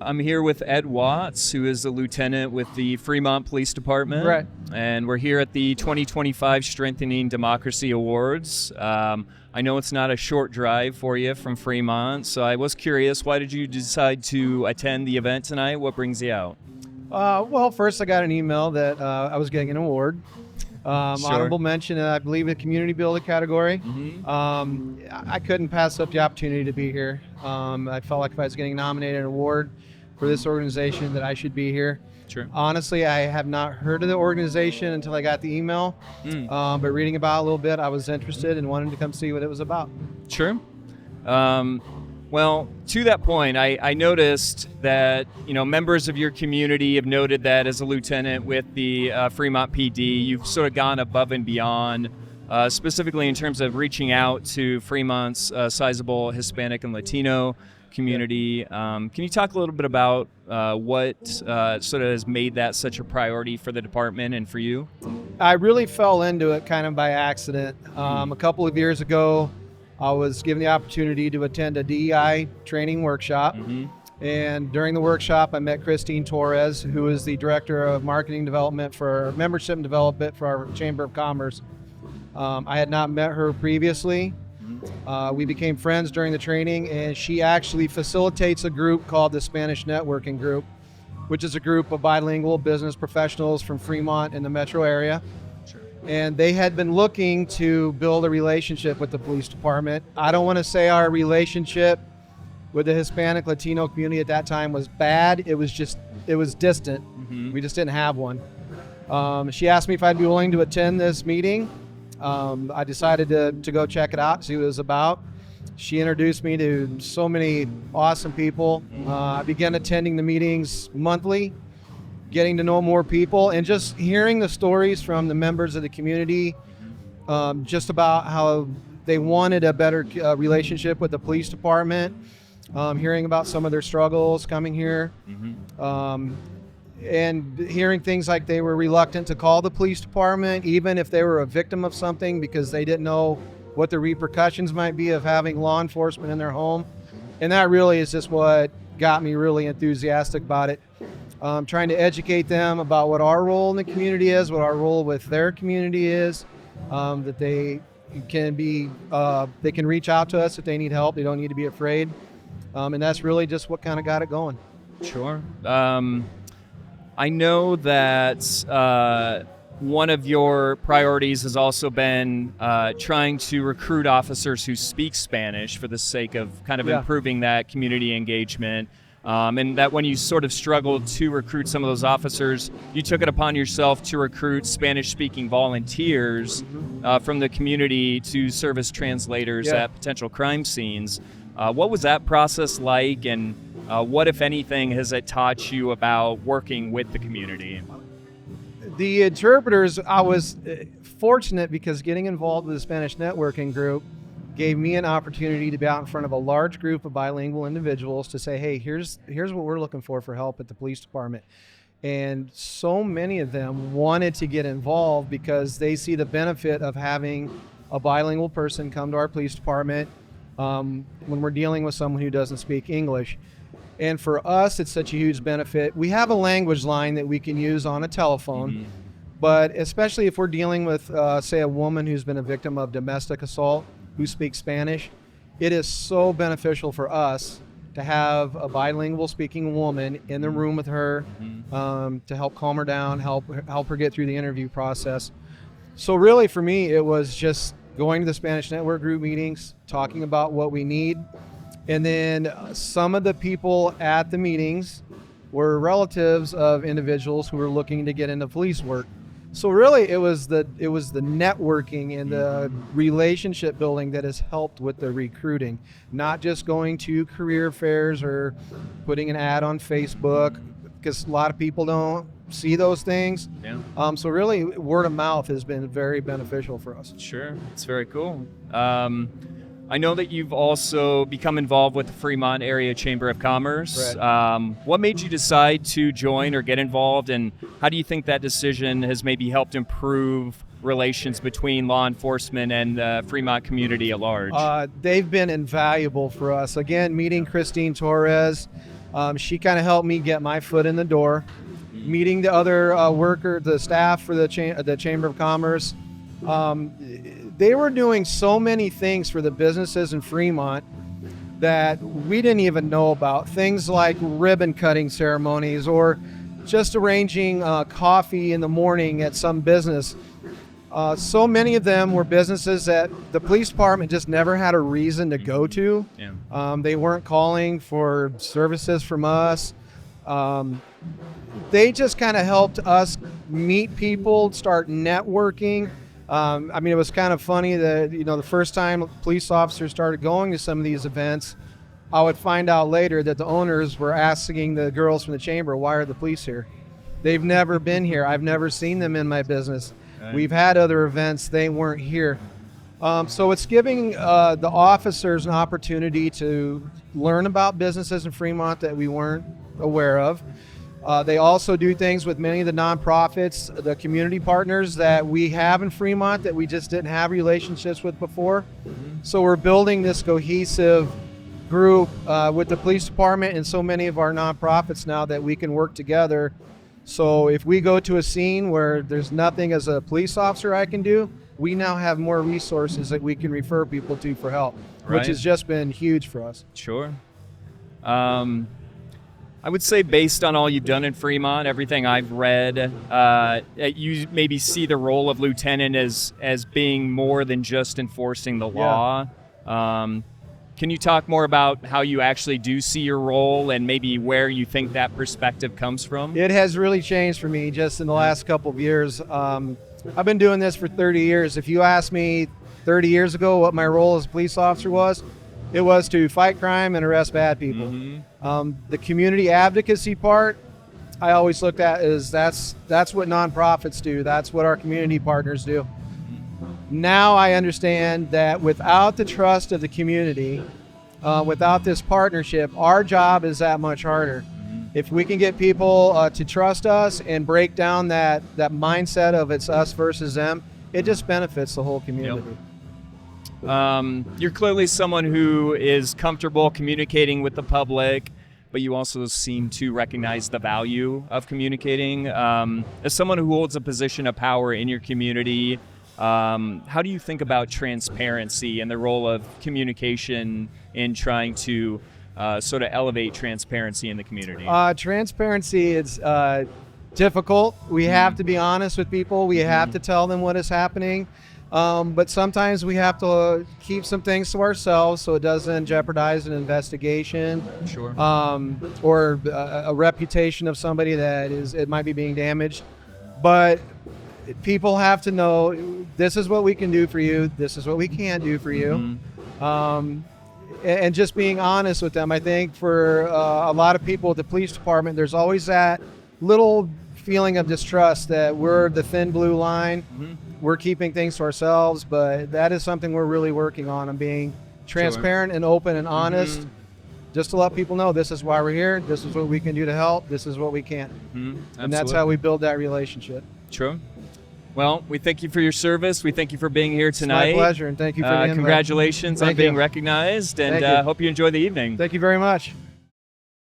I'm here with Ed Watts, who is a lieutenant with the Fremont Police Department. Right. And we're here at the 2025 Strengthening Democracy Awards. I know it's not a short drive for you from Fremont, so I was curious, why did you decide to attend the event tonight? What brings you out? Well, first I got an email that I was getting an award. Sure. Honorable mention, I believe, in the community builder category. I couldn't pass up the opportunity to be here. I felt like if I was getting nominated an award for this organization that I should be here. Sure. Honestly, I have not heard of the organization until I got the email. But reading about it a little bit, I was interested and wanted to come see what it was about. Sure. Well, to that point, I noticed that, members of your community have noted that as a lieutenant with the Fremont PD, you've sort of gone above and beyond, specifically in terms of reaching out to Fremont's sizable Hispanic and Latino community. Can you talk a little bit about what sort of has made that such a priority for the department and for you? I really fell into it kind of by accident. A couple of years ago, I was given the opportunity to attend a DEI training workshop. And during the workshop, I met Christine Torres, who is the Director of Marketing Development for Membership and Development for our Chamber of Commerce. I had not met her previously. We became friends during the training, and she actually facilitates a group called the Spanish Networking Group, which is a group of bilingual business professionals from Fremont and the metro area. And they had been looking to build a relationship with the police department. I don't want to say our relationship with the Hispanic Latino community at that time was bad. It was distant. We just didn't have one. She asked me if I'd be willing to attend this meeting. I decided to go check it out, see what it was about. She introduced me to so many awesome people. I began attending the meetings monthly, getting to know more people, and just hearing the stories from the members of the community, just about how they wanted a better relationship with the police department, hearing about some of their struggles coming here, and hearing things like they were reluctant to call the police department, even if they were a victim of something, because they didn't know what the repercussions might be of having law enforcement in their home. And that really is just what got me really enthusiastic about it. Trying to educate them about what our role in the community is, what our role with their community is, that they can reach out to us if they need help. They don't need to be afraid. And that's really just what kind of got it going. Sure. I know that one of your priorities has also been trying to recruit officers who speak Spanish for the sake of kind of improving that community engagement. And that when you sort of struggled to recruit some of those officers, you took it upon yourself to recruit Spanish-speaking volunteers from the community to serve as translators at potential crime scenes. What was that process like, and what, if anything, has it taught you about working with the community? The interpreters, I was fortunate because getting involved with the Spanish Networking Group gave me an opportunity to be out in front of a large group of bilingual individuals to say, hey, here's what we're looking for help at the police department. And so many of them wanted to get involved because they see the benefit of having a bilingual person come to our police department when we're dealing with someone who doesn't speak English. And for us, it's such a huge benefit. We have a language line that we can use on a telephone, but especially if we're dealing with, say, a woman who's been a victim of domestic assault, who speaks Spanish, it is so beneficial for us to have a bilingual speaking woman in the room with her to help calm her down, help her get through the interview process. So really for me, it was just going to the Spanish Network Group meetings, talking about what we need. And then some of the people at the meetings were relatives of individuals who were looking to get into police work. So really, it was the networking and the relationship building that has helped with the recruiting, not just going to career fairs or putting an ad on Facebook, because a lot of people don't see those things. So really, word of mouth has been very beneficial for us. Sure, it's very cool. I know that you've also become involved with the Fremont Area Chamber of Commerce. Right. What made you decide to join or get involved, and how do you think that decision has maybe helped improve relations between law enforcement and the Fremont community at large? They've been invaluable for us. Again, meeting Christine Torres, She kind of helped me get my foot in the door, meeting the other the staff for the Chamber of Commerce. They were doing so many things for the businesses in Fremont that we didn't even know about. Things like ribbon cutting ceremonies, or just arranging coffee in the morning at some business. So many of them were businesses that the police department just never had a reason to go to. Yeah. They weren't calling for services from us. They just kind of helped us meet people, start networking. I mean, it was kind of funny that, the first time police officers started going to some of these events, I would find out later that the owners were asking the girls from the chamber, why are the police here? They've never been here. I've never seen them in my business. Right. We've had other events. They weren't here. So it's giving the officers an opportunity to learn about businesses in Fremont that we weren't aware of. They also do things with many of the nonprofits, the community partners that we have in Fremont that we just didn't have relationships with before. So we're building this cohesive group with the police department and so many of our nonprofits now that we can work together. So if we go to a scene where there's nothing as a police officer I can do, we now have more resources that we can refer people to for help, Right. which has just been huge for us. Sure. I would say, based on all you've done in Fremont, everything I've read, you maybe see the role of lieutenant as being more than just enforcing the law. Can you talk more about how you actually do see your role and maybe where you think that perspective comes from? It has really changed for me just in the last couple of years. I've been doing this for 30 years. If you asked me 30 years ago what my role as a police officer was, it was to fight crime and arrest bad people. The community advocacy part, I always looked at as that's what nonprofits do. That's what our community partners do. Now I understand that without the trust of the community, without this partnership, our job is that much harder. If we can get people to trust us and break down that mindset of it's us versus them, it just benefits the whole community. You're clearly someone who is comfortable communicating with the public, but you also seem to recognize the value of communicating. As someone who holds a position of power in your community, how do you think about transparency and the role of communication in trying to sort of elevate transparency in the community? Transparency is difficult. We have to be honest with people. We have to tell them what is happening. But sometimes we have to keep some things to ourselves so it doesn't jeopardize an investigation. Sure. Or a reputation of somebody it might be being damaged. But people have to know this is what we can do for you. This is what we can't do for you. And just being honest with them. I think for a lot of people at the police department, there's always that little feeling of distrust that we're the thin blue line. We're keeping things to ourselves, but that is something we're really working on being transparent and open and honest, just to let people know this is why we're here, this is what we can do to help, this is what we can't. And that's how we build that relationship. True. Well, we thank you for your service. We thank you for being here tonight. It's my pleasure, and thank you for the invite. Congratulations on being recognized, and hope you enjoy the evening. Thank you very much.